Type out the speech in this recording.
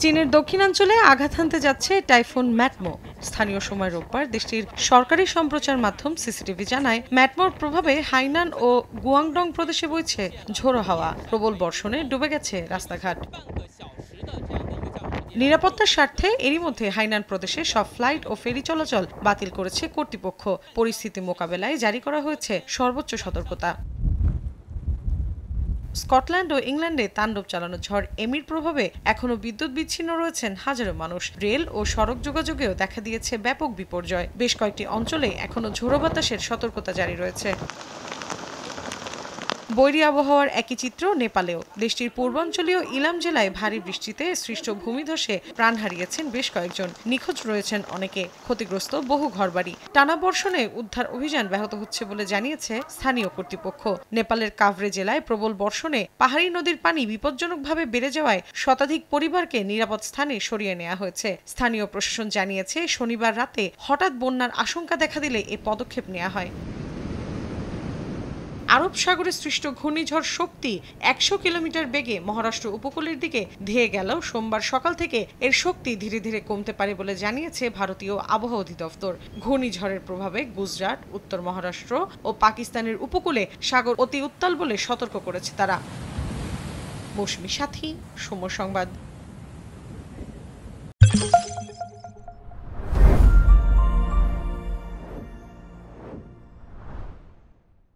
চীনের দক্ষিণাঞ্চলে আঘাত হানতে যাচ্ছে টাইফুন ম্যাটমো। স্থানীয় সময় রোববার দেশটির সরকারি সম্প্রচার মাধ্যম সিসিটিভি জানায়, ম্যাটমোর প্রভাবে হাইনান ও গুয়াংডং প্রদেশে বইছে ঝোড়ো হাওয়া। প্রবল বর্ষণে ডুবে গেছে রাস্তাঘাট। নিরাপত্তার স্বার্থে এরই মধ্যে হাইনান প্রদেশে সব ফ্লাইট ও ফেরি চলাচল বাতিল করেছে কর্তৃপক্ষ। পরিস্থিতি মোকাবেলায় জারি করা হয়েছে সর্বোচ্চ সতর্কতা। স্কটল্যান্ড ও ইংল্যান্ডে তাণ্ডব চালানো ঝড় এমির প্রভাবে এখনও বিদ্যুৎ বিচ্ছিন্ন রয়েছেন হাজারো মানুষ। রেল ও সড়ক যোগাযোগেও দেখা দিয়েছে ব্যাপক বিপর্যয়। বেশ কয়েকটি অঞ্চলে এখনও ঝোড়ো বাতাসের সতর্কতা জারি রয়েছে। বৈরী আবহাওয়ার একই চিত্র নেপালেও। দেশটির পূর্বাঞ্চলীয় ইলাম জেলায় ভারী বৃষ্টিতে সৃষ্ট ভূমিধসে প্রাণ হারিয়েছেন বেশ কয়েকজন। নিখোঁজ রয়েছেন অনেকে, ক্ষতিগ্রস্ত বহু ঘরবাড়ি। টানা বর্ষণে উদ্ধার অভিযান ব্যাহত হচ্ছে বলে জানিয়েছে স্থানীয় কর্তৃপক্ষ। নেপালের কাভরে জেলায় প্রবল বর্ষণে পাহাড়ি নদীর পানি বিপজ্জনকভাবে বেড়ে যাওয়ায় শতাধিক পরিবারকে নিরাপদ স্থানে সরিয়ে নেওয়া হয়েছে। স্থানীয় প্রশাসন জানিয়েছে, শনিবার রাতে হঠাৎ বন্যার আশঙ্কা দেখা দিলে এ পদক্ষেপ নেওয়া হয়। আরব সাগরে সৃষ্ট ঘূর্ণিঝড় শক্তি ১০০ কিলোমিটার বেগে মহারাষ্ট্র উপকূলের দিকে ধেয়ে গেলেও সোমবার সকাল থেকে এর শক্তি ধীরে ধীরে কমতে পারে বলে জানিয়েছে ভারতীয় আবহাওয়া অধিদপ্তর। ঘূর্ণিঝড়ের প্রভাবে গুজরাট, উত্তর মহারাষ্ট্র ও পাকিস্তানের উপকূলে সাগর অতি উত্তাল বলে সতর্ক করেছে তারা। মৌসুমী সাথী, সময় সংবাদ।